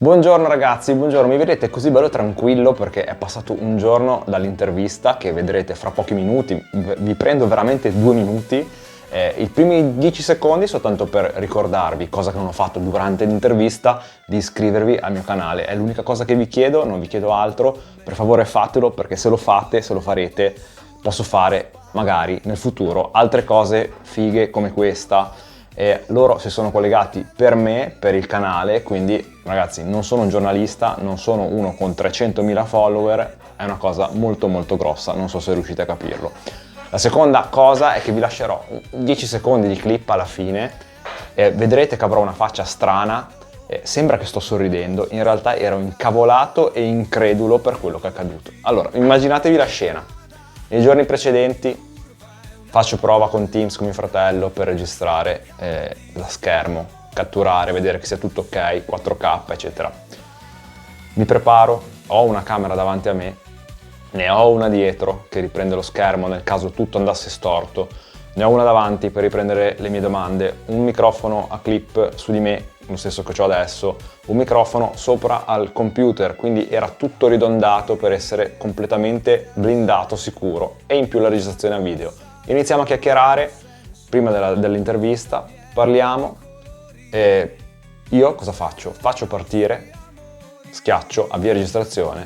Buongiorno ragazzi, buongiorno, mi vedete così bello e tranquillo perché è passato un giorno dall'intervista che vedrete fra pochi minuti, vi prendo veramente 2 minuti, i primi 10 secondi soltanto per ricordarvi, cosa che non ho fatto durante l'intervista, di iscrivervi al mio canale, è l'unica cosa che vi chiedo, non vi chiedo altro, per favore fatelo perché se lo fate, se lo farete, posso fare magari nel futuro altre cose fighe come questa. E loro si sono collegati per me, per il canale, quindi ragazzi non sono un giornalista, non sono uno con 300.000 follower, è una cosa molto molto grossa, non so se riuscite a capirlo. La seconda cosa è che vi lascerò 10 secondi di clip alla fine e vedrete che avrò una faccia strana, sembra che sto sorridendo, in realtà ero incavolato e incredulo per quello che è accaduto. Allora, immaginatevi la scena. Nei giorni precedenti faccio prova con Teams con mio fratello per registrare lo schermo, catturare, vedere che sia tutto ok, 4K, eccetera. Mi preparo, ho una camera davanti a me, ne ho una dietro che riprende lo schermo nel caso tutto andasse storto, ne ho una davanti per riprendere le mie domande, un microfono a clip su di me, lo stesso che ho adesso, un microfono sopra al computer, quindi era tutto ridondato per essere completamente blindato, sicuro, e in più la registrazione a video. Iniziamo a chiacchierare prima dell'intervista, parliamo e io cosa faccio? Faccio partire, schiaccio, avvia registrazione,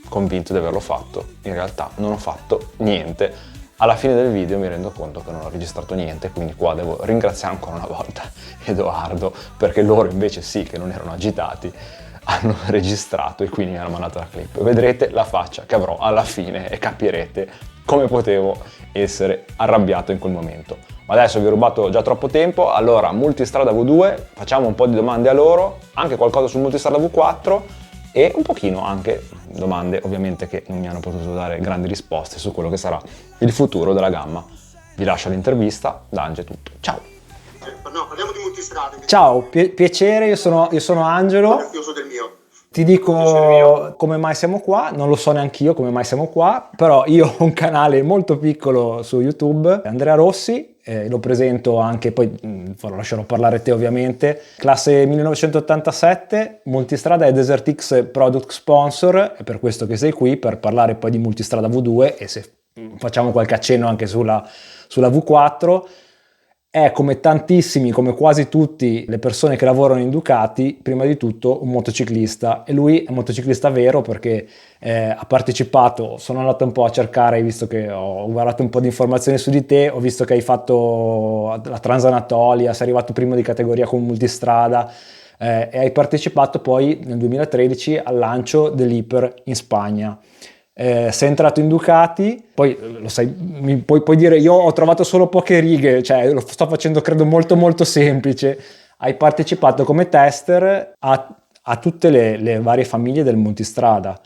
convinto di averlo fatto. In realtà non ho fatto niente. Alla fine del video mi rendo conto che non ho registrato niente, quindi qua devo ringraziare ancora una volta Edoardo, perché loro invece sì, che non erano agitati, hanno registrato e quindi mi hanno mandato la clip. Vedrete la faccia che avrò alla fine e capirete come potevo essere arrabbiato in quel momento. Ma adesso vi ho rubato già troppo tempo, allora Multistrada V2, facciamo un po' di domande a loro, anche qualcosa su Multistrada V4 e un pochino anche domande ovviamente che non mi hanno potuto dare grandi risposte su quello che sarà il futuro della gamma. Vi lascio l'intervista, da Ange è tutto. Ciao! No, parliamo di Multistrada. Ciao, piacere, io sono Angelo. Grazioso del mio. Ti dico come mai siamo qua, non lo so neanche io come mai siamo qua, però io ho un canale molto piccolo su YouTube, Andrea Rossi, lo presento anche, poi lo lascerò parlare te ovviamente, classe 1987, Multistrada è DesertX Product Sponsor, è per questo che sei qui, per parlare poi di Multistrada V2 e se facciamo qualche accenno anche sulla V4. È come tantissimi, come quasi tutte le persone che lavorano in Ducati, prima di tutto un motociclista, e lui è un motociclista vero perché ha partecipato, sono andato un po' a cercare, visto che ho guardato un po' di informazioni su di te, ho visto che hai fatto la Transanatolia, sei arrivato primo di categoria con Multistrada e hai partecipato poi nel 2013 al lancio dell'Hyper in Spagna. Sei entrato in Ducati, poi lo sai, puoi dire io ho trovato solo poche righe, cioè lo sto facendo credo molto molto semplice. Hai partecipato come tester a tutte le varie famiglie del Multistrada.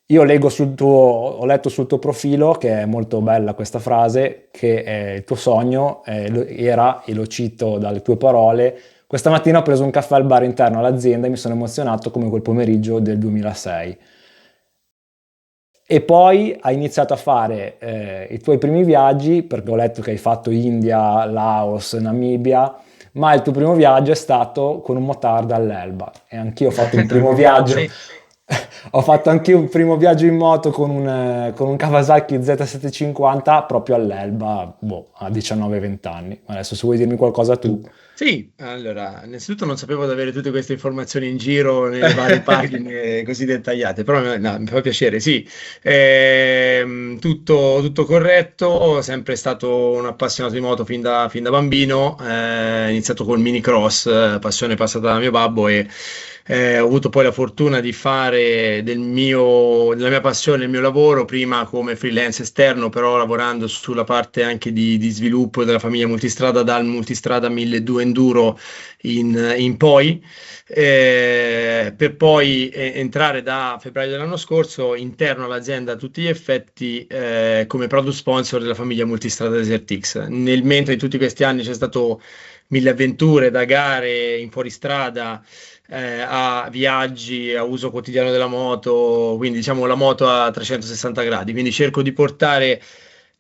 Io ho letto sul tuo profilo, che è molto bella questa frase, che il tuo sogno era, e lo cito dalle tue parole, questa mattina ho preso un caffè al bar interno all'azienda e mi sono emozionato come quel pomeriggio del 2006. E poi hai iniziato a fare i tuoi primi viaggi, perché ho letto che hai fatto India, Laos, Namibia, ma il tuo primo viaggio è stato con un motard all'Elba. E anch'io ho fatto un primo viaggio. Ho fatto anche un primo viaggio in moto con un Kawasaki Z750 proprio all'Elba, a 19-20 anni. Adesso se vuoi dirmi qualcosa tu. Sì, allora, innanzitutto non sapevo di avere tutte queste informazioni in giro nelle varie pagine così dettagliate, però no, mi fa piacere, sì. Tutto corretto, sempre stato un appassionato di moto fin da bambino, ho iniziato col minicross, passione passata da mio babbo e ho avuto poi la fortuna di fare della mia passione il mio lavoro, prima come freelance esterno, però lavorando sulla parte anche di sviluppo della famiglia Multistrada, dal Multistrada 1200 Enduro in poi, per poi entrare da febbraio dell'anno scorso interno all'azienda a tutti gli effetti come product sponsor della famiglia Multistrada DesertX. Mentre in tutti questi anni c'è stato mille avventure, da gare in fuoristrada, a viaggi, a uso quotidiano della moto, quindi diciamo la moto a 360 gradi, quindi cerco di portare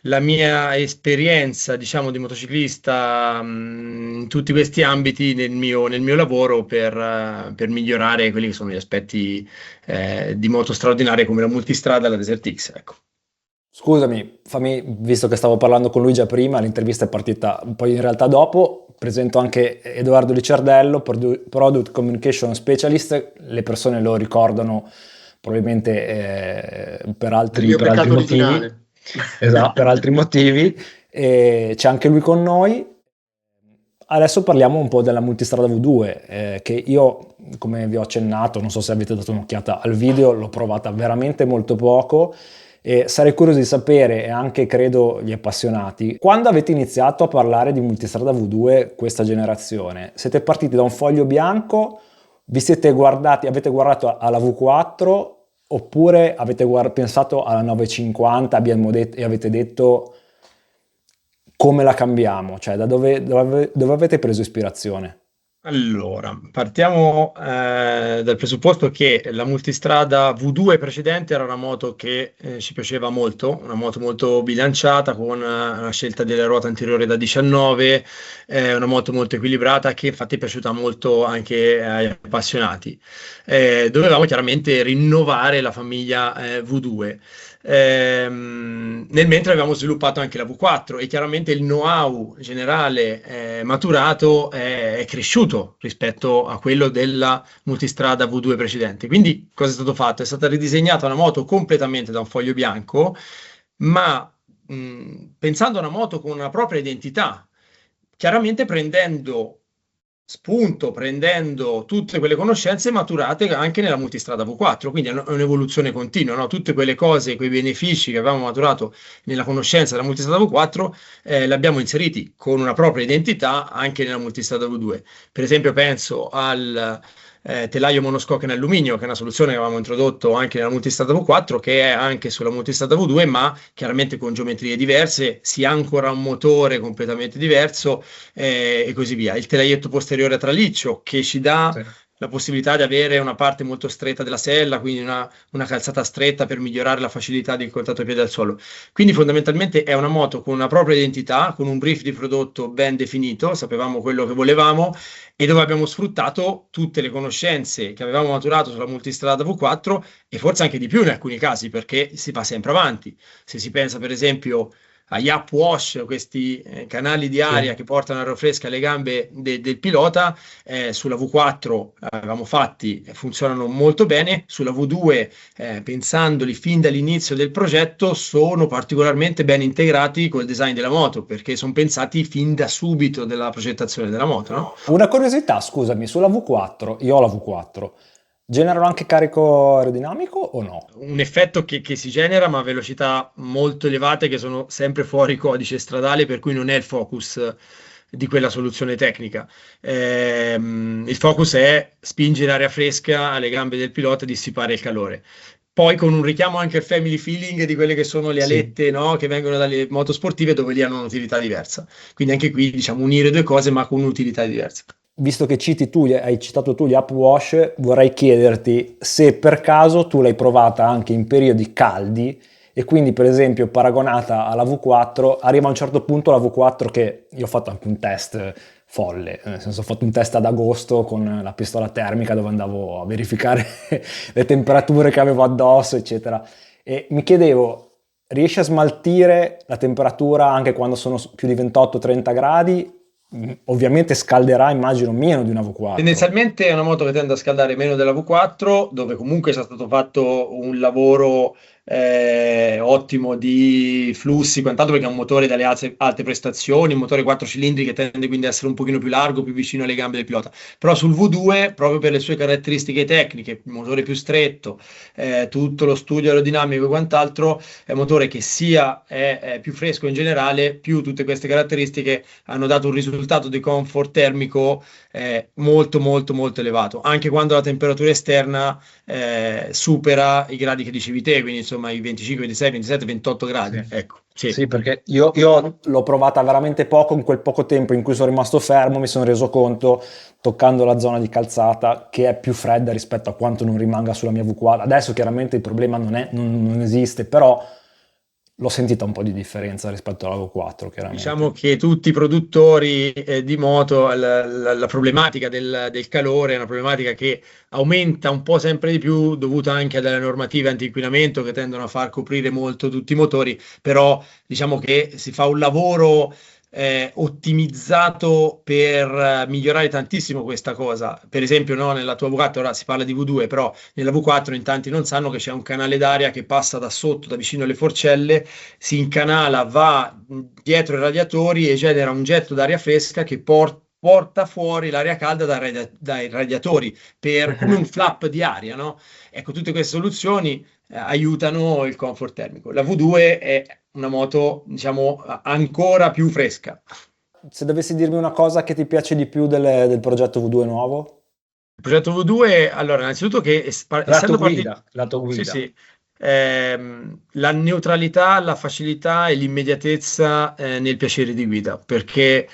la mia esperienza, diciamo, di motociclista in tutti questi ambiti nel mio lavoro per migliorare quelli che sono gli aspetti di moto straordinarie come la multistrada e la Desert X, ecco. Scusami, visto che stavo parlando con lui già prima, l'intervista è partita un po' in realtà dopo, presento anche Edoardo Licciardello, Product Communication Specialist, le persone lo ricordano probabilmente per altri mio peccato motivi. originale. Esatto, per altri motivi. E c'è anche lui con noi. Adesso parliamo un po' della multistrada V2, che io, come vi ho accennato, non so se avete dato un'occhiata al video, l'ho provata veramente molto poco e sarei curioso di sapere, e anche credo gli appassionati, quando avete iniziato a parlare di multistrada V2 questa generazione, siete partiti da un foglio bianco, avete guardato alla V4 oppure avete pensato alla 950 e avete detto come la cambiamo? Cioè, da dove avete preso ispirazione? Allora, partiamo dal presupposto che la multistrada V2 precedente era una moto che ci piaceva molto, una moto molto bilanciata con una scelta delle ruote anteriori da 19, una moto molto equilibrata che infatti è piaciuta molto anche agli appassionati. Dovevamo chiaramente rinnovare la famiglia V2. Nel mentre avevamo sviluppato anche la V4 e chiaramente il know-how generale maturato è cresciuto rispetto a quello della multistrada V2 precedente. Quindi cosa è stato fatto? È stata ridisegnata una moto completamente da un foglio bianco, ma pensando a una moto con una propria identità, chiaramente prendendo tutte quelle conoscenze maturate anche nella multistrada V4, quindi è un'evoluzione continua, no? Tutte quelle cose, quei benefici che avevamo maturato nella conoscenza della multistrada V4, li abbiamo inseriti con una propria identità anche nella multistrada V2. Per esempio penso al telaio monoscocca in alluminio, che è una soluzione che avevamo introdotto anche nella multistrada V4, che è anche sulla multistrada V2, ma chiaramente con geometrie diverse, si ancora un motore completamente diverso e così via. Il telaietto posteriore a traliccio che ci dà la possibilità di avere una parte molto stretta della sella, quindi una calzata stretta per migliorare la facilità del contatto piede al suolo. Quindi fondamentalmente è una moto con una propria identità, con un brief di prodotto ben definito, sapevamo quello che volevamo e dove abbiamo sfruttato tutte le conoscenze che avevamo maturato sulla multistrada V4 e forse anche di più in alcuni casi, perché si va sempre avanti. Se si pensa per esempio agli up wash, questi canali di aria che portano aria fresca alle gambe del pilota, sulla V4 avevamo fatti, funzionano molto bene, sulla V2 pensandoli fin dall'inizio del progetto sono particolarmente ben integrati col design della moto, perché sono pensati fin da subito della progettazione della moto, no? Una curiosità, scusami, sulla V4, io ho la V4, generano anche carico aerodinamico o no? Un effetto che si genera, ma a velocità molto elevate che sono sempre fuori codice stradale, per cui non è il focus di quella soluzione tecnica. Il focus è spingere aria fresca alle gambe del pilota e dissipare il calore. Poi con un richiamo anche al family feeling di quelle che sono le alette, no? Che vengono dalle moto sportive dove lì hanno un'utilità diversa. Quindi anche qui diciamo unire due cose ma con un'utilità diversa. Visto che hai citato tu gli up wash, vorrei chiederti se per caso tu l'hai provata anche in periodi caldi e quindi per esempio paragonata alla V4, arriva a un certo punto la V4 che io ho fatto anche un test folle, nel senso ho fatto un test ad agosto con la pistola termica dove andavo a verificare le temperature che avevo addosso eccetera e mi chiedevo, riesci a smaltire la temperatura anche quando sono più di 28-30 gradi? Ovviamente scalderà immagino meno di una V4. Tendenzialmente è una moto che tende a scaldare meno della V4, dove comunque c'è stato fatto un lavoro ottimo di flussi, quant'altro, perché è un motore dalle alte prestazioni, un motore 4 cilindri che tende quindi a essere un pochino più largo, più vicino alle gambe del pilota. Però sul V2, proprio per le sue caratteristiche tecniche, il motore più stretto, tutto lo studio aerodinamico e quant'altro, è un motore che sia è più fresco in generale, più tutte queste caratteristiche hanno dato un risultato di comfort termico molto molto molto elevato, anche quando la temperatura esterna supera i gradi che dicevi te, quindi insomma i 25, 26, 27, 28 gradi. Sì. Ecco, sì, perché io l'ho provata veramente poco, in quel poco tempo in cui sono rimasto fermo mi sono reso conto, toccando la zona di calzata, che è più fredda rispetto a quanto non rimanga sulla mia V4. Adesso chiaramente il problema non esiste, però l'ho sentita un po' di differenza rispetto alla V4, chiaramente. Diciamo che tutti i produttori di moto, la problematica del calore è una problematica che aumenta un po' sempre di più, dovuta anche a delle normative anti-inquinamento che tendono a far coprire molto tutti i motori, però diciamo che si fa un lavoro ottimizzato per migliorare tantissimo questa cosa. Per esempio, no, nella tua V4 ora si parla di V2, però nella V4 in tanti non sanno che c'è un canale d'aria che passa da sotto, da vicino alle forcelle, si incanala, va dietro i radiatori e genera un getto d'aria fresca che porta fuori l'aria calda dai radiatori, come un flap di aria, no? Ecco, tutte queste soluzioni aiutano il comfort termico. La V2 è una moto, diciamo, ancora più fresca. Se dovessi dirmi una cosa che ti piace di più del progetto V2 nuovo? Il progetto V2, allora, innanzitutto che essendo lato guida. sì, sì, la neutralità, la facilità e l'immediatezza nel piacere di guida, perché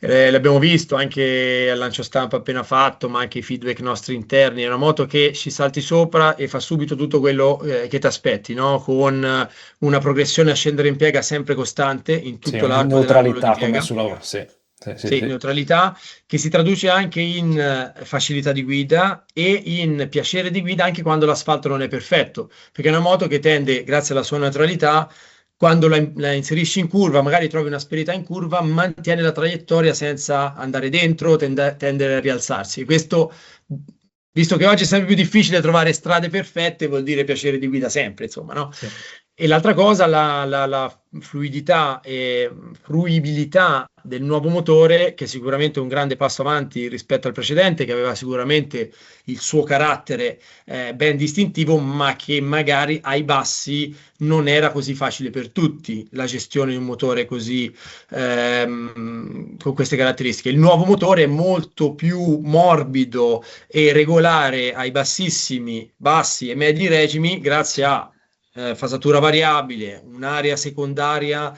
l'abbiamo visto anche al lancio stampa appena fatto, ma anche i feedback nostri interni, è una moto che ci salti sopra e fa subito tutto quello che ti aspetti, no? Con una progressione a scendere in piega sempre costante in tutto l'arco dell'angolo di piega. Sì, neutralità che si traduce anche in facilità di guida e in piacere di guida anche quando l'asfalto non è perfetto, perché è una moto che tende, grazie alla sua neutralità, quando la inserisci in curva, magari trovi un'asperità in curva, mantiene la traiettoria senza andare dentro, tende a rialzarsi. Questo, visto che oggi è sempre più difficile trovare strade perfette, vuol dire piacere di guida sempre, insomma, no? Sì. E l'altra cosa, la fluidità e fruibilità del nuovo motore, che sicuramente è un grande passo avanti rispetto al precedente, che aveva sicuramente il suo carattere ben distintivo, ma che magari ai bassi non era così facile per tutti la gestione di un motore così con queste caratteristiche. Il nuovo motore è molto più morbido e regolare ai bassi e medi regimi grazie a fasatura variabile, un'area secondaria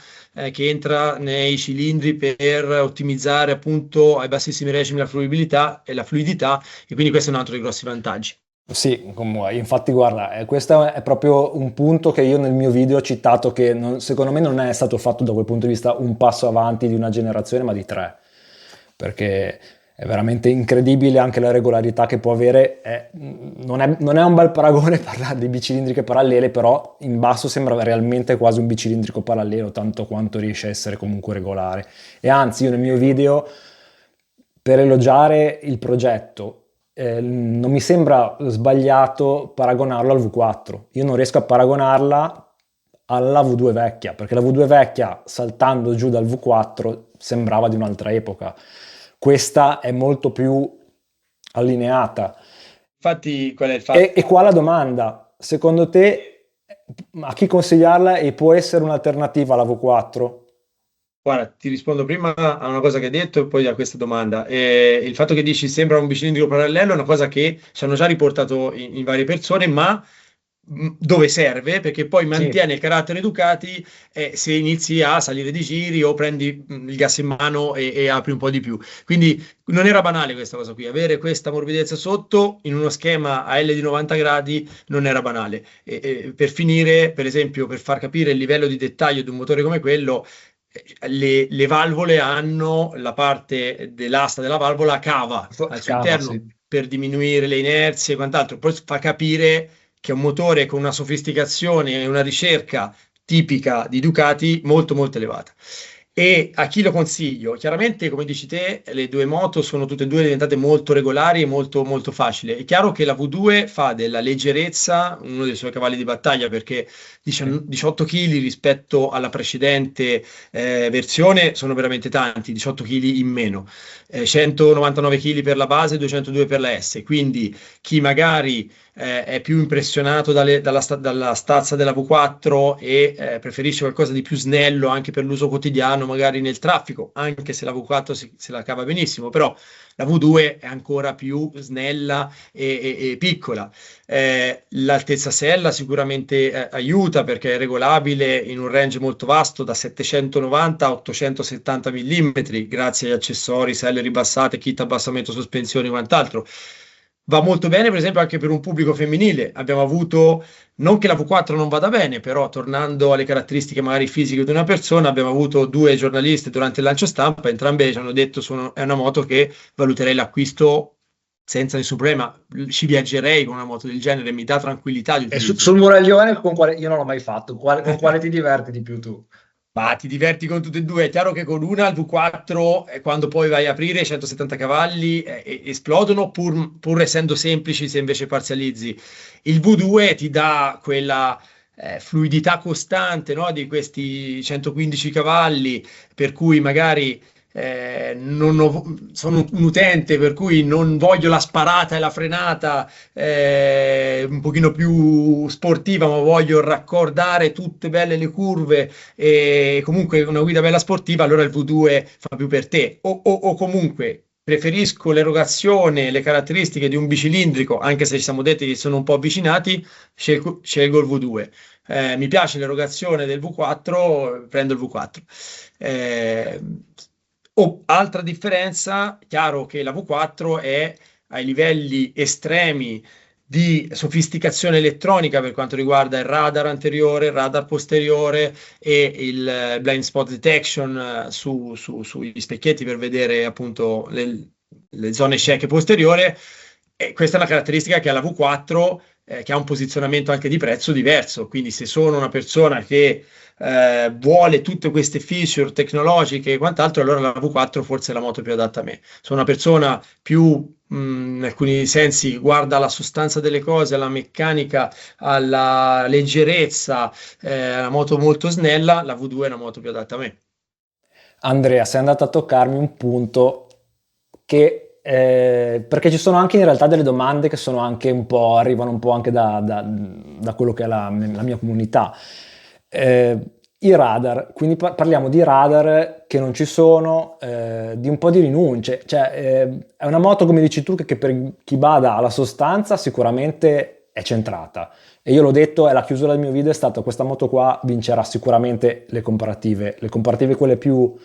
che entra nei cilindri per ottimizzare appunto ai bassissimi regimi la fruibilità e la fluidità, e quindi questo è un altro dei grossi vantaggi. Sì, infatti guarda, questo è proprio un punto che io nel mio video ho citato, che secondo me non è stato fatto da quel punto di vista un passo avanti di una generazione, ma di 3, perché è veramente incredibile anche la regolarità che può avere. Non è un bel paragone parlare di bicilindriche parallele, però in basso sembra realmente quasi un bicilindrico parallelo, tanto quanto riesce a essere comunque regolare. E anzi, io nel mio video, per elogiare il progetto, non mi sembra sbagliato paragonarlo al V4. Io non riesco a paragonarla alla V2 vecchia, perché la V2 vecchia, saltando giù dal V4, sembrava di un'altra epoca. Questa è molto più allineata. Infatti, qual è il fatto? E qua la domanda: secondo te a chi consigliarla e può essere un'alternativa alla V4? Guarda, ti rispondo prima a una cosa che hai detto e poi a questa domanda. Il fatto che dici sembra un bicilindrico parallelo è una cosa che ci hanno già riportato in varie persone, ma dove serve, perché poi mantiene il carattere Ducati se inizi a salire di giri o prendi il gas in mano e apri un po' di più. Quindi non era banale questa cosa qui, avere questa morbidezza sotto in uno schema a L di 90 gradi non era banale. Per finire, per esempio, per far capire il livello di dettaglio di un motore come quello, le valvole hanno la parte dell'asta della valvola cava al suo interno per diminuire le inerzie e quant'altro. Poi fa capire che è un motore con una sofisticazione e una ricerca tipica di Ducati molto molto elevata. E a chi lo consiglio? Chiaramente, come dici te, le due moto sono tutte e due diventate molto regolari e molto molto facili. È chiaro che la V2 fa della leggerezza uno dei suoi cavalli di battaglia, perché 18 kg rispetto alla precedente versione sono veramente tanti, 18 kg in meno, 199 kg per la base, 202 per la S, quindi chi magari è più impressionato dalla stazza della V4 e preferisce qualcosa di più snello anche per l'uso quotidiano, magari nel traffico, anche se la V4 se la cava benissimo, però la V2 è ancora più snella e piccola. L'altezza sella sicuramente aiuta, perché è regolabile in un range molto vasto da 790 a 870 mm grazie agli accessori, selle ribassate, kit abbassamento sospensioni e quant'altro. Va molto bene, per esempio, anche per un pubblico femminile. Abbiamo avuto, non che la V4 non vada bene, però tornando alle caratteristiche magari fisiche di una persona, abbiamo avuto due giornaliste durante il lancio stampa, entrambe ci hanno detto è una moto che valuterei l'acquisto senza nessun problema. Ci viaggerei con una moto del genere, mi dà tranquillità di E utilizzo. sul muraglione io non l'ho mai fatto, con quale ti diverti di più tu? Ma ti diverti con tutte e due. È chiaro che con una, il V4, quando poi vai a aprire i 170 cavalli, esplodono, pur essendo semplici se invece parzializzi. Il V2 ti dà quella fluidità costante, no, di questi 115 cavalli, per cui magari sono un utente, per cui non voglio la sparata e la frenata un pochino più sportiva, ma voglio raccordare tutte belle le curve e comunque una guida bella sportiva, allora il V2 fa più per te. O comunque preferisco l'erogazione, le caratteristiche di un bicilindrico, anche se ci siamo detti che sono un po' avvicinati, scelgo il V2. Mi piace l'erogazione del V4, prendo il V4. Altra differenza, chiaro che la V4 è ai livelli estremi di sofisticazione elettronica per quanto riguarda il radar anteriore, il radar posteriore e il blind spot detection sugli specchietti per vedere appunto le zone cieche posteriore. E questa è una caratteristica che ha la V4, che ha un posizionamento anche di prezzo diverso. Quindi se sono una persona che vuole tutte queste feature tecnologiche e quant'altro, allora la V4 forse è la moto più adatta a me. Sono una persona più, in alcuni sensi, guarda alla sostanza delle cose, alla meccanica, alla leggerezza, la moto molto snella, la V2 è una moto più adatta a me. Andrea, sei andato a toccarmi un punto che perché ci sono anche in realtà delle domande che sono anche un po', arrivano un po' anche da quello che è la mia comunità. I radar, quindi parliamo di radar che non ci sono, di un po' di rinunce, cioè è una moto, come dici tu, che per chi bada alla sostanza sicuramente è centrata, e io l'ho detto, è la chiusura del mio video, è stata: questa moto qua vincerà sicuramente le comparative quelle più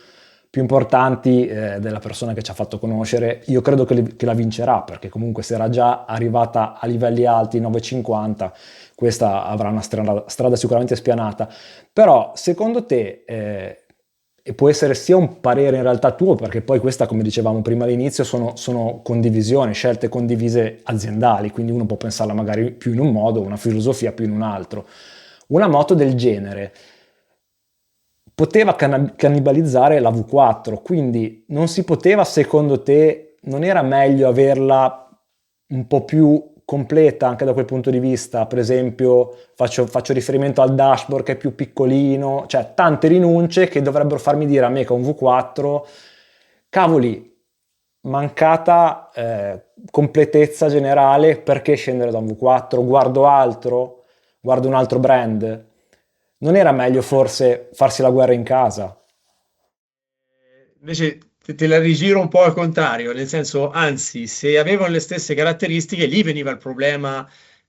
importanti della persona che ci ha fatto conoscere. Io credo che la vincerà, perché comunque se era già arrivata a livelli alti, 950, questa avrà una strada sicuramente spianata. Però secondo te, e può essere sia un parere in realtà tuo, perché poi questa, come dicevamo prima all'inizio, sono condivisioni, scelte condivise aziendali, quindi uno può pensarla magari più in un modo, una filosofia più in un altro. Una moto del genere poteva cannibalizzare la V4, quindi non si poteva, secondo te, non era meglio averla un po' più completa anche da quel punto di vista? Per esempio, faccio riferimento al dashboard che è più piccolino, cioè tante rinunce che dovrebbero farmi dire a me che un V4, cavoli, mancata completezza generale, perché scendere da un V4? Guardo altro, guardo un altro brand. Non era meglio forse farsi la guerra in casa? Invece te la rigiro un po' al contrario, nel senso, anzi, se avevano le stesse caratteristiche, lì veniva il problema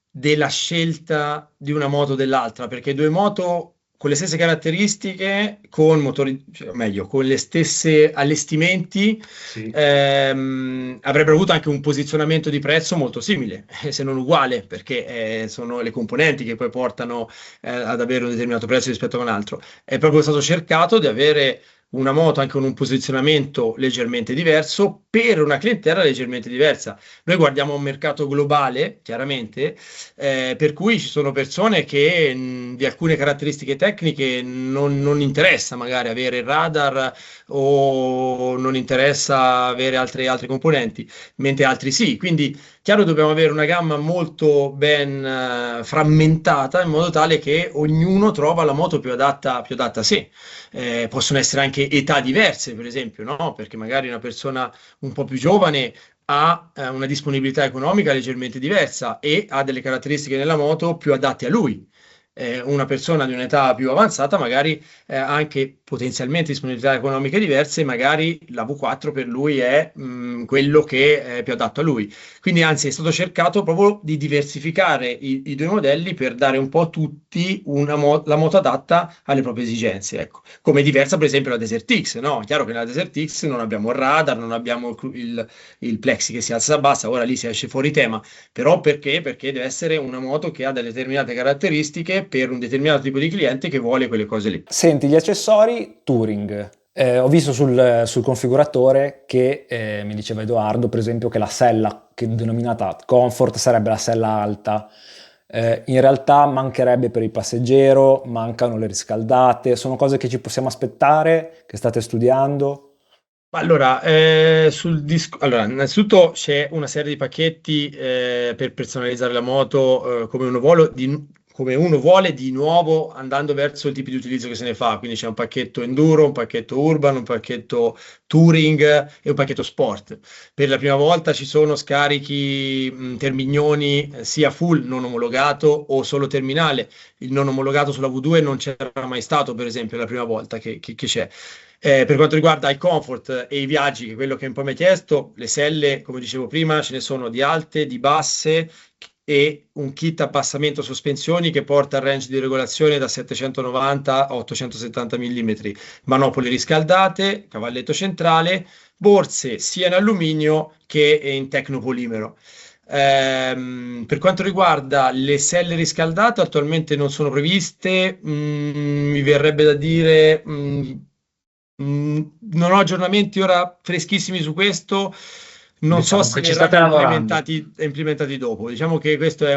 della scelta di una moto o dell'altra, perché due moto con le stesse caratteristiche, con motori, cioè, meglio, con le stesse allestimenti, Sì. avrebbero avuto anche un posizionamento di prezzo molto simile, se non uguale, perché sono le componenti che poi portano ad avere un determinato prezzo rispetto a un altro. È proprio stato cercato di avere una moto anche con un posizionamento leggermente diverso per una clientela leggermente diversa. Noi guardiamo un mercato globale, chiaramente, per cui ci sono persone che di alcune caratteristiche tecniche non interessa magari avere il radar o non interessa avere altre componenti, mentre altri sì. Quindi, chiaro, dobbiamo avere una gamma molto ben frammentata in modo tale che ognuno trova la moto più adatta a sé. Possono essere anche età diverse, per esempio, no? Perché magari una persona un po' più giovane ha una disponibilità economica leggermente diversa e ha delle caratteristiche nella moto più adatte a lui. una persona di un'età più avanzata magari anche potenzialmente disponibilità economiche diverse, magari la V4 per lui è quello che è più adatto a lui. Quindi anzi è stato cercato proprio di diversificare i due modelli per dare un po' a tutti la moto adatta alle proprie esigenze, ecco. Come è diversa per esempio la Desert X, no? È chiaro che nella Desert X non abbiamo il radar, non abbiamo il plexi che si alza e abbassa, ora lì si esce fuori tema, però perché? Perché deve essere una moto che ha delle determinate caratteristiche per un determinato tipo di cliente che vuole quelle cose lì. Senti, gli accessori Touring. Ho visto sul configuratore che mi diceva Edoardo, per esempio, che la sella che è denominata Comfort sarebbe la sella alta. In realtà mancherebbe per il passeggero, mancano le riscaldate, sono cose che ci possiamo aspettare, che state studiando? Allora, allora, innanzitutto c'è una serie di pacchetti per personalizzare la moto come uno vuole di nuovo andando verso il tipo di utilizzo che se ne fa. Quindi c'è un pacchetto enduro, un pacchetto urban, un pacchetto touring e un pacchetto sport. Per la prima volta ci sono scarichi termignoni sia full non omologato o solo terminale. Il non omologato sulla V2 non c'era mai stato, per esempio, è la prima volta che c'è. Per quanto riguarda il comfort e i viaggi, che è quello che un po' mi hai chiesto, le selle, come dicevo prima, ce ne sono di alte, di basse e un kit abbassamento sospensioni che porta il range di regolazione da 790 a 870 mm, manopole riscaldate, cavalletto centrale, borse sia in alluminio che in tecnopolimero. Per quanto riguarda le selle riscaldate, attualmente non sono previste, mi verrebbe da dire. Non ho aggiornamenti ora freschissimi su questo, non so Diciamo se che ci state verranno lavorando. implementati dopo. Diciamo che questo è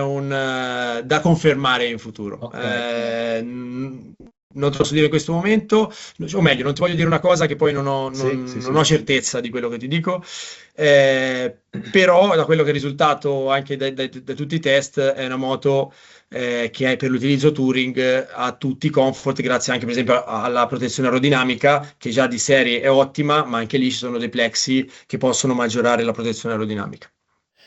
da confermare in futuro. Ok. Non te lo so dire in questo momento, o meglio, non ti voglio dire una cosa che poi Sì, sì, non sì. ho certezza di quello che ti dico. Però da quello che è risultato anche da tutti i test è una moto che è per l'utilizzo touring a tutti i comfort, grazie anche per esempio alla protezione aerodinamica che già di serie è ottima, ma anche lì ci sono dei plexi che possono maggiorare la protezione aerodinamica.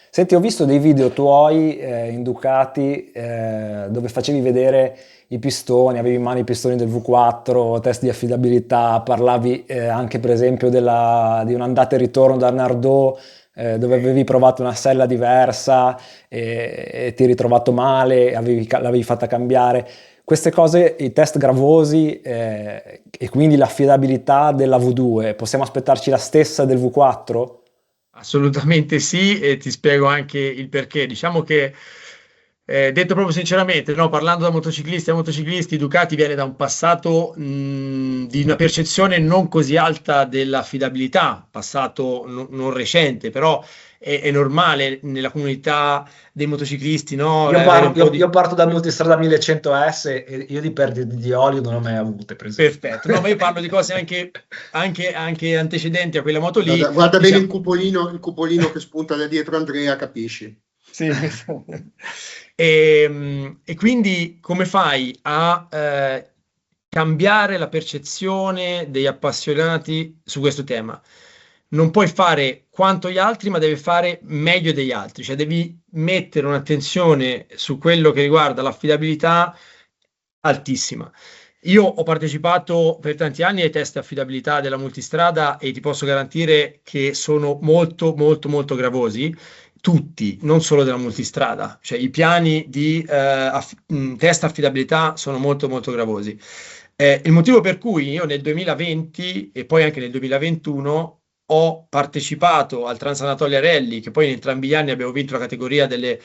Senti, ho visto dei video tuoi in Ducati dove facevi vedere i pistoni, avevi in mano i pistoni del V4, test di affidabilità, parlavi anche per esempio di un'andata e ritorno da Nardò dove avevi provato una sella diversa e ti eri trovato male, l'avevi fatta cambiare. Queste cose, i test gravosi e quindi l'affidabilità della V2, possiamo aspettarci la stessa del V4? Assolutamente sì, e ti spiego anche il perché. Diciamo che, detto proprio sinceramente, no, parlando da motociclisti a motociclisti, Ducati viene da un passato di una percezione non così alta dell'affidabilità, passato non recente, però è normale nella comunità dei motociclisti, no, Io, avere un po' io di. parto da Multistrada 1100S e io di perdite di olio non ho mai avute, per esempio. Perfetto, no, ma io parlo di cose anche antecedenti a quella moto lì, Guarda bene diciamo. il cupolino che spunta da dietro Andrea, capisci? Sì. E quindi come fai a cambiare la percezione degli appassionati su questo tema? Non puoi fare quanto gli altri, ma devi fare meglio degli altri, cioè devi mettere un'attenzione su quello che riguarda l'affidabilità altissima. Io ho partecipato per tanti anni ai test affidabilità della multistrada e ti posso garantire che sono molto, molto, molto gravosi tutti, non solo della multistrada, cioè i piani di test affidabilità sono molto molto gravosi. Il motivo per cui io nel 2020 e poi anche nel 2021 ho partecipato al Transanatolia Rally, che poi in entrambi gli anni abbiamo vinto la categoria delle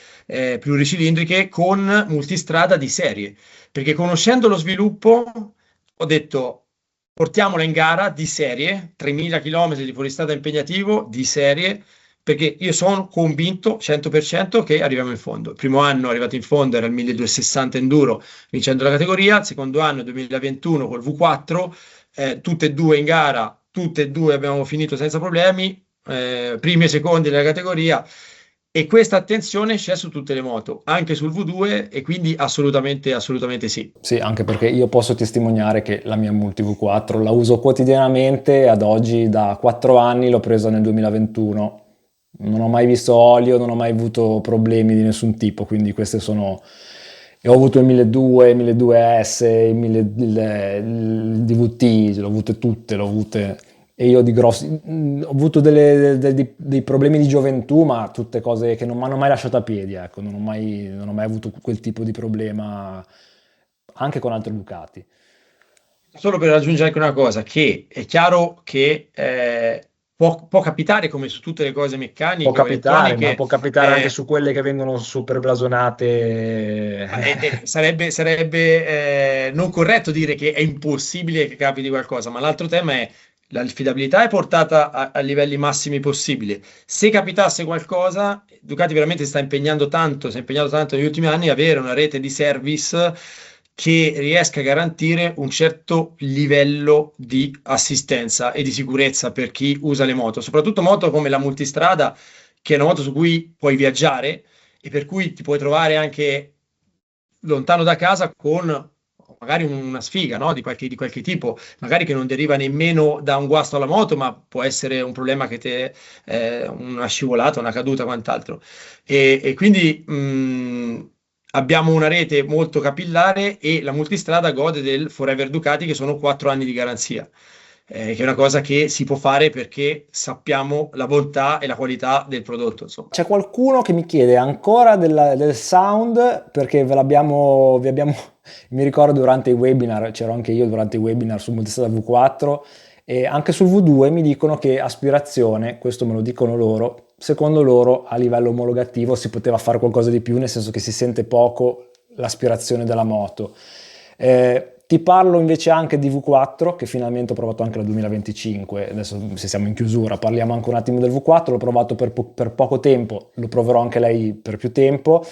pluricilindriche con multistrada di serie, perché conoscendo lo sviluppo ho detto portiamola in gara di serie, 3000 km di fuoristrada impegnativo di serie, perché io sono convinto 100% che arriviamo in fondo. Il primo anno arrivato in fondo era il 1260 Enduro, vincendo la categoria, il secondo anno 2021 col V4, tutte e due in gara, tutte e due abbiamo finito senza problemi, primi e secondi nella categoria, e questa attenzione c'è su tutte le moto, anche sul V2, e quindi assolutamente, assolutamente sì. Sì, anche perché io posso testimoniare che la mia Multi V4 la uso quotidianamente, ad oggi da 4 anni l'ho presa nel 2021. Non ho mai visto olio, non ho mai avuto problemi di nessun tipo, quindi queste sono E ho avuto il 1200, il 1200S, il DVT, l'ho avute tutte, l'ho avute. E io di grossi, ho avuto dei problemi di gioventù, ma tutte cose che non mi hanno mai lasciato a piedi, ecco, non ho mai avuto quel tipo di problema anche con altri Ducati. Solo per aggiungere anche una cosa, che è chiaro che può capitare come su tutte le cose Può meccaniche o capitare, ma elettroniche, può capitare anche su quelle che vengono super blasonate. sarebbe non corretto dire che è impossibile che capiti qualcosa, ma l'altro tema è l'affidabilità è portata a livelli massimi possibili. Se capitasse qualcosa, Ducati veramente si è impegnato tanto negli ultimi anni a avere una rete di service che riesca a garantire un certo livello di assistenza e di sicurezza per chi usa le moto, soprattutto moto come la multistrada, che è una moto su cui puoi viaggiare e per cui ti puoi trovare anche lontano da casa con magari una sfiga, no? di qualche tipo, magari che non deriva nemmeno da un guasto alla moto, ma può essere un problema che te, una scivolata, una caduta, quant'altro. E quindi abbiamo una rete molto capillare e la multistrada gode del Forever Ducati, che sono 4 anni di garanzia. Che è una cosa che si può fare perché sappiamo la bontà e la qualità del prodotto, insomma. C'è qualcuno che mi chiede ancora del sound perché mi ricordo durante i webinar, c'ero anche io durante i webinar sul Multistrada V4 e anche sul V2 mi dicono che aspirazione, questo me lo dicono loro, secondo loro a livello omologativo si poteva fare qualcosa di più, nel senso che si sente poco l'aspirazione della moto. Ti parlo invece anche di V4 che finalmente ho provato anche la 2025, adesso se siamo in chiusura parliamo anche un attimo del V4, l'ho provato per poco tempo, lo proverò anche lei per più tempo,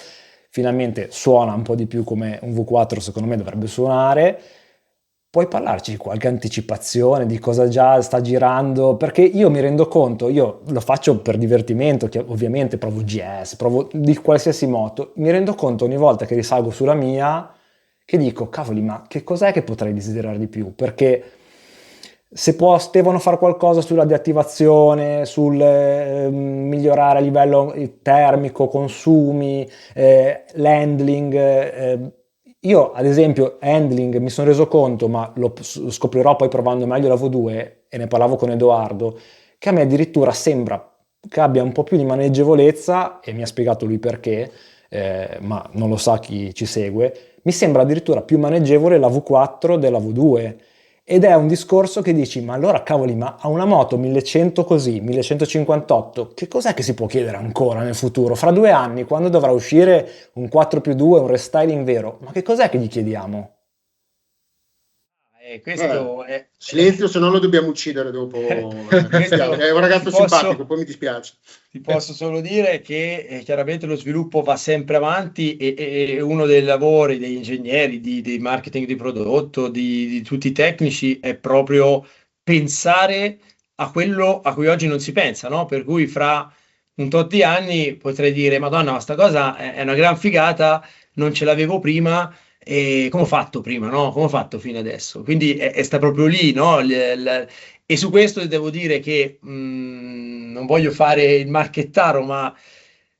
finalmente suona un po' di più come un V4 secondo me dovrebbe suonare. Puoi parlarci di qualche anticipazione, di cosa già sta girando? Perché io mi rendo conto, io lo faccio per divertimento, che ovviamente provo GS, provo di qualsiasi moto, mi rendo conto ogni volta che risalgo sulla mia che dico, cavoli, ma che cos'è che potrei desiderare di più? Perché se devono fare qualcosa sulla deattivazione, sul migliorare a livello termico, consumi, l'handling, io ad esempio handling mi sono reso conto, ma lo scoprirò poi provando meglio la V2 e ne parlavo con Edoardo, che a me addirittura sembra che abbia un po' più di maneggevolezza e mi ha spiegato lui perché, ma non lo sa chi ci segue, mi sembra addirittura più maneggevole la V4 della V2 ed è un discorso che dici ma allora cavoli ma a una moto 1100 così 1158 che cos'è che si può chiedere ancora nel futuro fra 2 anni quando dovrà uscire un 4+2 un restyling vero ma che cos'è che gli chiediamo? Questo è Silenzio, se no lo dobbiamo uccidere dopo. Questo È un ragazzo ti posso- simpatico, poi mi dispiace. Ti posso solo dire che chiaramente lo sviluppo va sempre avanti e uno dei lavori degli ingegneri, di marketing di prodotto, di tutti i tecnici è proprio pensare a quello a cui oggi non si pensa, no? Per cui fra un tot di anni potrei dire, Madonna, ma sta cosa è una gran figata, non ce l'avevo prima. E come ho fatto prima, no? Come ho fatto fino adesso? Quindi sta proprio lì, no? E su questo devo dire che non voglio fare il marchettaro, ma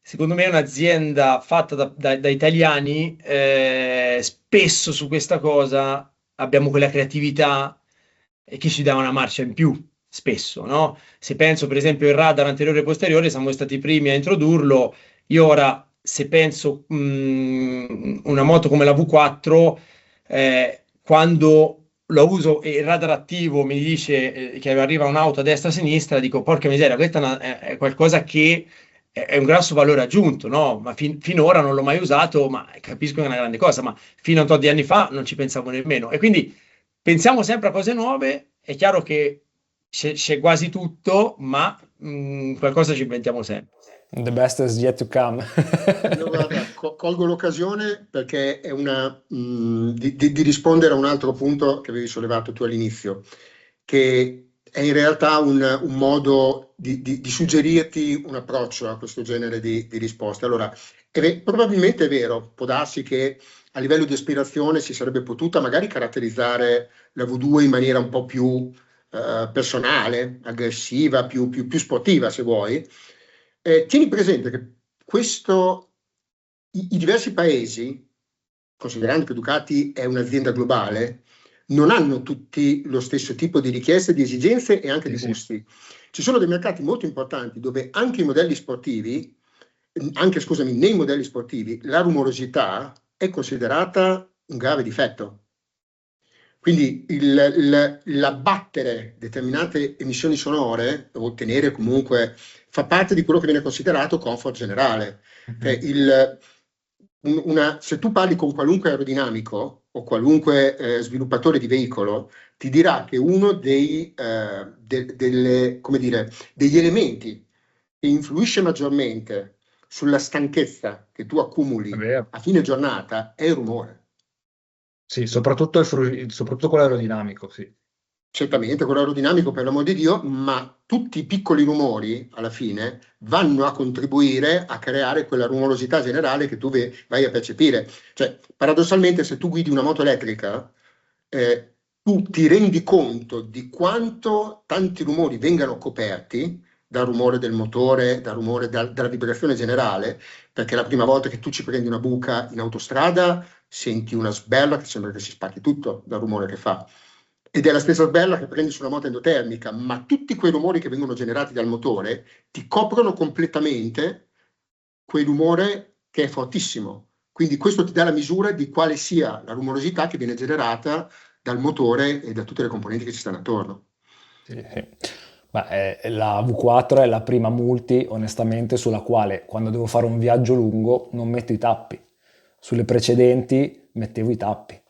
secondo me è un'azienda fatta da italiani, spesso su questa cosa abbiamo quella creatività che ci dà una marcia in più, spesso, no? Se penso per esempio al radar anteriore e posteriore, siamo stati i primi a introdurlo. Io ora, se penso una moto come la V4, quando lo uso e il radar attivo mi dice che arriva un'auto a destra e a sinistra, dico porca miseria, questa è qualcosa che è un grosso valore aggiunto, no? Ma finora non l'ho mai usato, ma capisco che è una grande cosa, ma fino a un tot di anni fa non ci pensavo nemmeno. E quindi pensiamo sempre a cose nuove, è chiaro che c'è quasi tutto, ma qualcosa ci inventiamo sempre. The best is yet to come. Io, guarda, colgo l'occasione perché è di rispondere a un altro punto che avevi sollevato tu all'inizio, che è in realtà un modo di suggerirti un approccio a questo genere di risposte. Allora, probabilmente è vero, può darsi che a livello di aspirazione si sarebbe potuta magari caratterizzare la V2 in maniera un po' più personale, aggressiva, più sportiva se vuoi. Tieni presente che i diversi paesi considerando che Ducati è un'azienda globale, non hanno tutti lo stesso tipo di richieste, di esigenze e anche di gusti. Ci sono dei mercati molto importanti dove anche i modelli sportivi, nei modelli sportivi, la rumorosità è considerata un grave difetto. Quindi l'abbattere determinate emissioni sonore, o ottenere comunque, fa parte di quello che viene considerato comfort generale. Cioè se tu parli con qualunque aerodinamico o qualunque sviluppatore di veicolo, ti dirà che uno degli elementi che influisce maggiormente sulla stanchezza che tu accumuli a fine giornata è il rumore. Sì, soprattutto quello aerodinamico, sì. Certamente, quello aerodinamico, per l'amor di Dio, ma tutti i piccoli rumori alla fine vanno a contribuire a creare quella rumorosità generale che tu vai a percepire. Cioè, paradossalmente, se tu guidi una moto elettrica, tu ti rendi conto di quanto tanti rumori vengano coperti dal rumore del motore, dal rumore dalla vibrazione generale, perché la prima volta che tu ci prendi una buca in autostrada senti una sberla che sembra che si spacchi tutto dal rumore che fa. Ed è la stessa sberla che prendi su una moto endotermica, ma tutti quei rumori che vengono generati dal motore ti coprono completamente quel rumore che è fortissimo. Quindi questo ti dà la misura di quale sia la rumorosità che viene generata dal motore e da tutte le componenti che ci stanno attorno. Sì. La V4 è la prima multi, onestamente, sulla quale quando devo fare un viaggio lungo non metto i tappi. Sulle precedenti mettevo i tappi.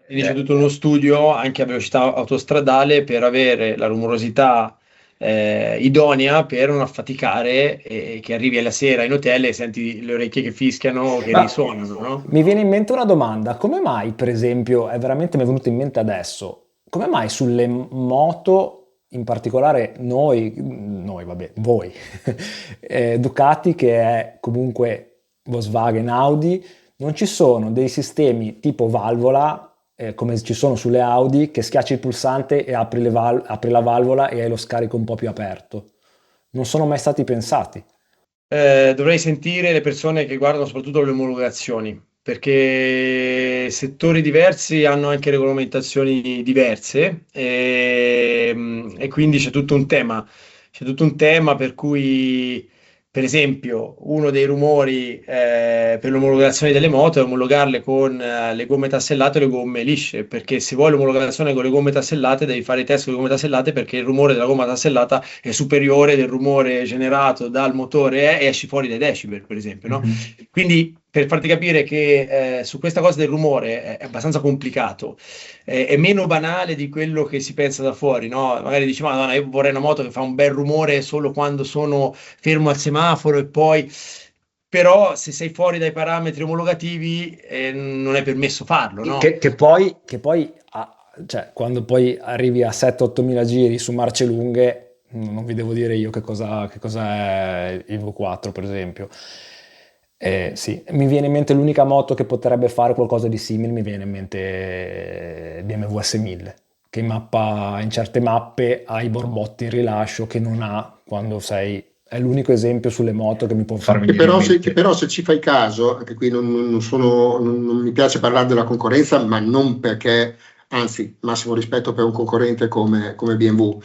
Quindi c'è tutto uno studio anche a velocità autostradale per avere la rumorosità idonea per non affaticare e che arrivi alla sera in hotel e senti le orecchie che fischiano, che risuonano, no? Mi viene in mente una domanda: come mai, per esempio, mi è venuto in mente adesso, come mai sulle moto, in particolare voi, Ducati, che è comunque Volkswagen, Audi, non ci sono dei sistemi tipo valvola, come ci sono sulle Audi, che schiacci il pulsante e apri la valvola e hai lo scarico un po' più aperto? Non sono mai stati pensati. Dovrei sentire le persone che guardano soprattutto le omologazioni, perché settori diversi hanno anche regolamentazioni diverse e quindi c'è tutto un tema. C'è tutto un tema per cui, per esempio, uno dei rumori per l'omologazione delle moto è omologarle con le gomme tassellate o le gomme lisce, perché se vuoi l'omologazione con le gomme tassellate devi fare i test con le gomme tassellate, perché il rumore della gomma tassellata è superiore del rumore generato dal motore e esci fuori dai decibel, per esempio, no? Quindi, per farti capire che su questa cosa del rumore è abbastanza complicato, è meno banale di quello che si pensa da fuori, no? Magari dici, ma no, io vorrei una moto che fa un bel rumore solo quando sono fermo al semaforo e poi... Però se sei fuori dai parametri omologativi non è permesso farlo, no? Che poi cioè, quando poi arrivi a 7-8 mila giri su marce lunghe, non vi devo dire io che cosa è il V4, per esempio. Sì, mi viene in mente l'unica moto che potrebbe fare qualcosa di simile, mi viene in mente BMW S1000, che in certe mappe ha i borbotti in rilascio che non ha quando sei... È l'unico esempio sulle moto che mi può farmi che però se ci fai caso, anche qui non mi piace parlare della concorrenza, ma non perché, anzi, massimo rispetto per un concorrente come BMW,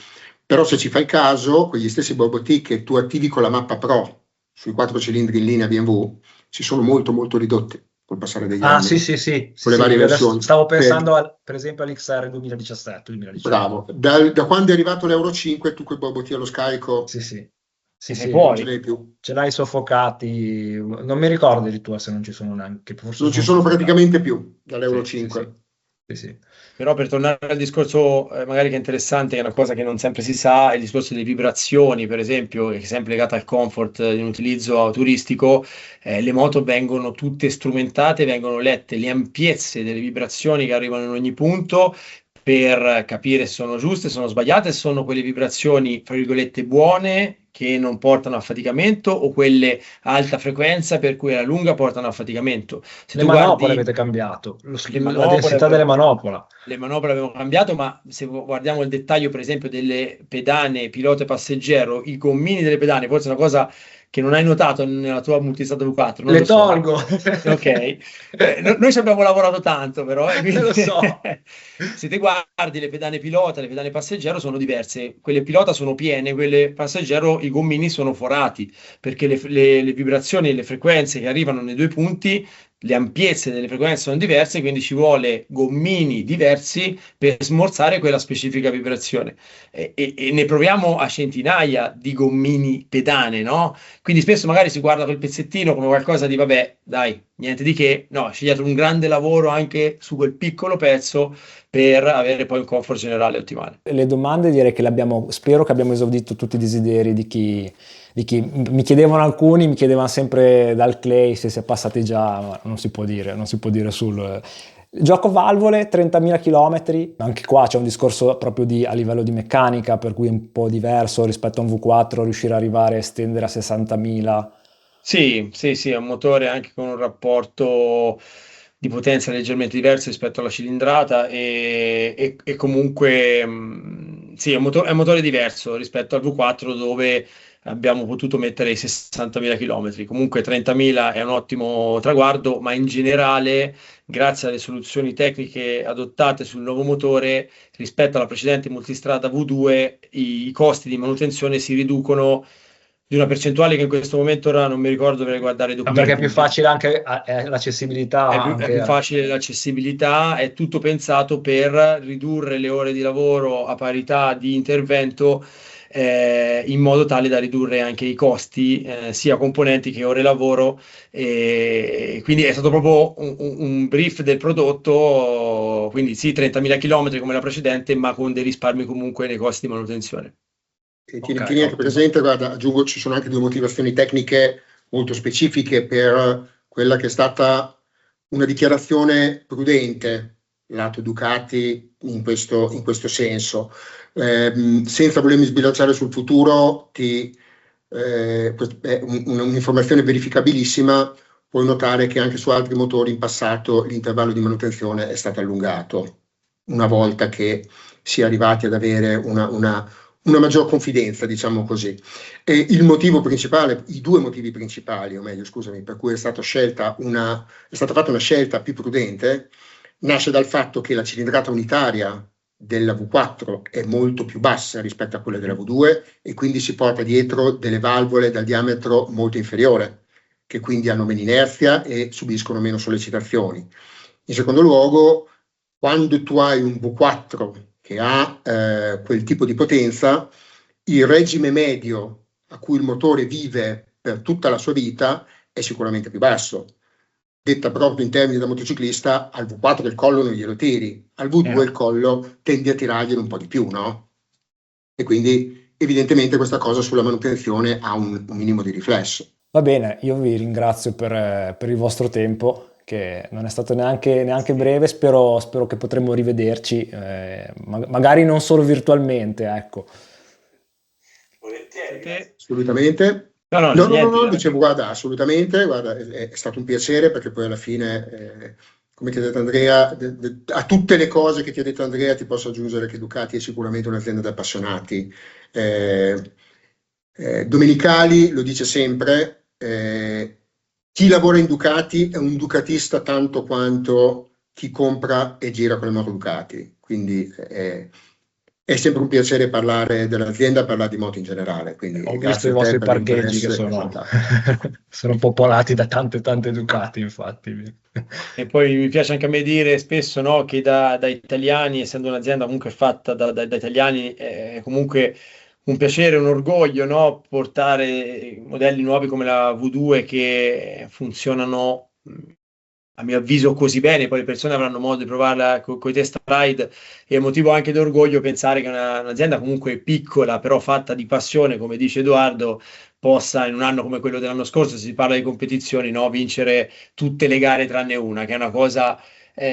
però se ci fai caso, quegli stessi borbotti che tu attivi con la mappa Pro sui 4 cilindri in linea BMW si sono molto molto ridotti col passare degli anni. Sì, con le varie versioni. Stavo pensando per esempio all'XR 2017. Bravo, da quando è arrivato l'Euro 5 tu quei borbotti allo scarico Sì, non ce l'hai più. Ce l'hai soffocati, non mi ricordo addirittura se non ci sono neanche. Non ci sono praticamente più dall'Euro 5. Sì. Però per tornare al discorso magari che è interessante, che è una cosa che non sempre si sa, è il discorso delle vibrazioni, per esempio, che è sempre legato al comfort di un utilizzo turistico. Le moto vengono tutte strumentate, vengono lette le ampiezze delle vibrazioni che arrivano in ogni punto per capire se sono giuste, se sono sbagliate, se sono quelle vibrazioni, fra virgolette, buone, che non portano affaticamento o quelle a alta frequenza per cui alla lunga portano affaticamento? Se Le tu manopole guardi avete cambiato, le la densità delle manopola. le manovre abbiamo cambiato, ma se guardiamo il dettaglio, per esempio, delle pedane pilota e passeggero, i gommini delle pedane, forse è una cosa che non hai notato nella tua multistrada V4, non Le lo so. tolgo. Ok. Noi ci abbiamo lavorato tanto, però, quindi Lo so. se te guardi le pedane pilota, le pedane passeggero sono diverse. Quelle pilota sono piene, quelle passeggero i gommini sono forati, perché le vibrazioni e le frequenze che arrivano nei due punti, le ampiezze delle frequenze sono diverse, quindi ci vuole gommini diversi per smorzare quella specifica vibrazione. E ne proviamo a centinaia di gommini pedane, no? Quindi spesso magari si guarda quel pezzettino come qualcosa di vabbè, dai, niente di che. No, scegliete un grande lavoro anche su quel piccolo pezzo per avere poi un comfort generale ottimale. Le domande direi che spero che abbiamo esaudito tutti i desideri di chi mi chiedevano alcuni, mi chiedevano sempre dal Clay se si è passati già, ma non si può dire sul gioco valvole, 30.000 km, anche qua c'è un discorso proprio a livello di meccanica, per cui è un po' diverso rispetto a un V4, riuscire ad arrivare a estendere a 60.000. Sì, è un motore anche con un rapporto di potenza leggermente diverso rispetto alla cilindrata e comunque sì, è un motore diverso rispetto al V4 dove abbiamo potuto mettere i 60.000 km. Comunque 30.000 è un ottimo traguardo, ma in generale, grazie alle soluzioni tecniche adottate sul nuovo motore rispetto alla precedente multistrada V2, i costi di manutenzione si riducono di una percentuale che in questo momento ora non mi ricordo, dovrei guardare i documenti. Perché è più facile anche l'accessibilità. È più facile l'accessibilità, è tutto pensato per ridurre le ore di lavoro a parità di intervento, in modo tale da ridurre anche i costi, sia componenti che ore lavoro. Quindi è stato proprio un brief del prodotto, quindi sì, 30.000 km come la precedente, ma con dei risparmi comunque nei costi di manutenzione. E tieni anche presente, guarda, aggiungo, ci sono anche due motivazioni tecniche molto specifiche per quella che è stata una dichiarazione prudente lato Ducati in questo senso. Senza volermi sbilanciare sul futuro, è un'informazione verificabilissima. Puoi notare che anche su altri motori in passato l'intervallo di manutenzione è stato allungato una volta che si è arrivati ad avere una maggior confidenza, diciamo così. E i due motivi principali, o meglio, scusami, per cui è stata fatta una scelta più prudente, nasce dal fatto che la cilindrata unitaria della V4 è molto più bassa rispetto a quella della V2 e quindi si porta dietro delle valvole dal diametro molto inferiore, che quindi hanno meno inerzia e subiscono meno sollecitazioni. In secondo luogo, quando tu hai un V4 che ha quel tipo di potenza, il regime medio a cui il motore vive per tutta la sua vita è sicuramente più basso. Detta proprio in termini da motociclista, al V4 il collo non glielo tiri, al V2 il collo tendi a tirarglielo un po' di più, no? E quindi evidentemente questa cosa sulla manutenzione ha un minimo di riflesso. Va bene, io vi ringrazio per il vostro tempo, che non è stato neanche breve, spero che potremo rivederci, magari non solo virtualmente, ecco. Assolutamente. No, dicevo, guarda, assolutamente, guarda, è stato un piacere perché poi alla fine, come ti ha detto Andrea, a tutte le cose che ti ha detto Andrea ti posso aggiungere che Ducati è sicuramente un'azienda di appassionati. Domenicali lo dice sempre, chi lavora in Ducati è un ducatista tanto quanto chi compra e gira con le moto Ducati, quindi è sempre un piacere parlare dell'azienda, parlare di moto in generale. Quindi ho visto i vostri parcheggi che sono popolati da tante Ducati, infatti. E poi mi piace anche a me dire spesso, no, che da italiani, essendo un'azienda comunque fatta da italiani, è comunque un piacere, un orgoglio, no, portare modelli nuovi come la V2 che funzionano a mio avviso così bene, poi le persone avranno modo di provarla con i test ride, e è motivo anche di orgoglio pensare che un'azienda comunque piccola, però fatta di passione, come dice Edoardo, possa in un anno come quello dell'anno scorso, se si parla di competizioni, no, vincere tutte le gare tranne una, che è una cosa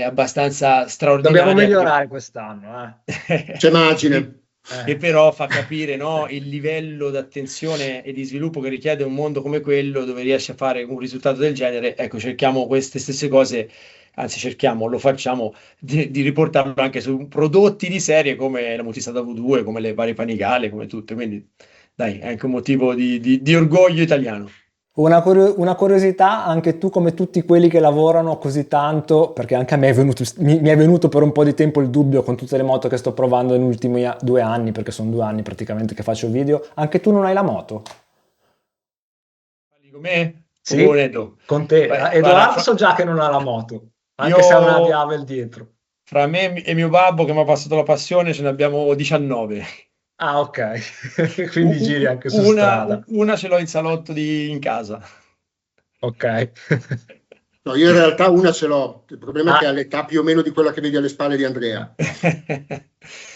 abbastanza straordinaria. Dobbiamo migliorare quest'anno. C'è margine. che però fa capire, no, il livello di attenzione e di sviluppo che richiede un mondo come quello, dove riesci a fare un risultato del genere. Ecco, cerchiamo queste stesse cose, anzi cerchiamo, lo facciamo, di riportarlo anche su prodotti di serie come la Multistrada V2, come le varie Panigale, come tutte. Quindi dai, è anche un motivo di orgoglio italiano. Una curiosità, anche tu come tutti quelli che lavorano così tanto, perché anche a me mi è venuto per un po' di tempo il dubbio con tutte le moto che sto provando negli ultimi 2 anni, perché sono 2 anni praticamente che faccio video, anche tu non hai la moto? Parli con me? Sì, con te. Edoardo so già che non ha la moto, anche se ha una Diavel dietro. Fra me e mio babbo che mi ha passato la passione ce ne abbiamo 19. Ah, ok. Quindi giri anche su strada. Una ce l'ho in salotto in casa. Ok. No, io in realtà una ce l'ho. Il problema è che ha l'età più o meno di quella che vedi alle spalle di Andrea.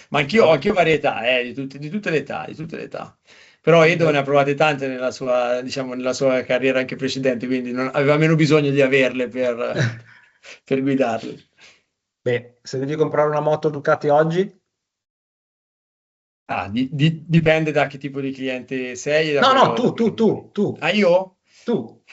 Ma anch'io ho varietà, di tutte le età. Però Edo ne ha provate tante nella sua, diciamo, nella sua carriera anche precedente, quindi aveva meno bisogno di averle per guidarle. Beh, se devi comprare una moto Ducati oggi? Dipende da che tipo di cliente sei. No, tu. Ah, io? Tu.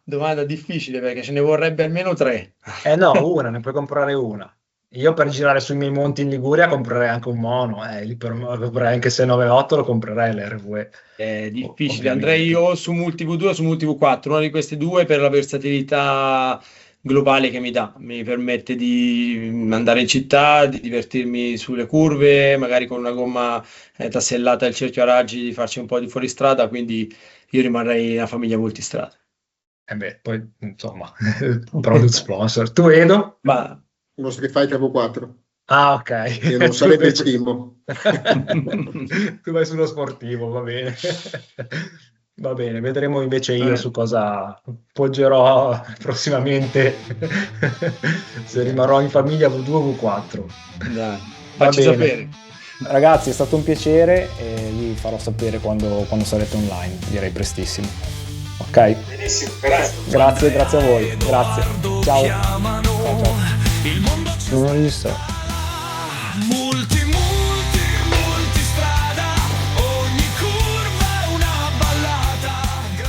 Domanda difficile perché ce ne vorrebbe almeno 3. No, una, ne puoi comprare una. Io per girare sui miei monti in Liguria comprerei anche un mono, lì per me comprerei anche se 9.8 lo comprerei l'RV. È difficile, andrei io su Multi V2 o su Multi V4, una di queste due per la versatilità globale che mi permette di andare in città, di divertirmi sulle curve, magari con una gomma tassellata al cerchio a raggi, di farci un po' di fuoristrada, quindi io rimarrei una famiglia multistrada. Poi insomma, product sponsor. Tu Edo? Ma uno Street Fighter V4. Ah, ok. Che non sarebbe il primo. Tu vai sullo sportivo, va bene. Va bene, vedremo invece io su cosa poggerò prossimamente, se rimarrò in famiglia V2 o V4. Dai, facci sapere. Ragazzi, è stato un piacere e vi farò sapere quando sarete online, direi prestissimo. Ok? Benissimo, grazie a voi, grazie. Ciao. Non ho visto.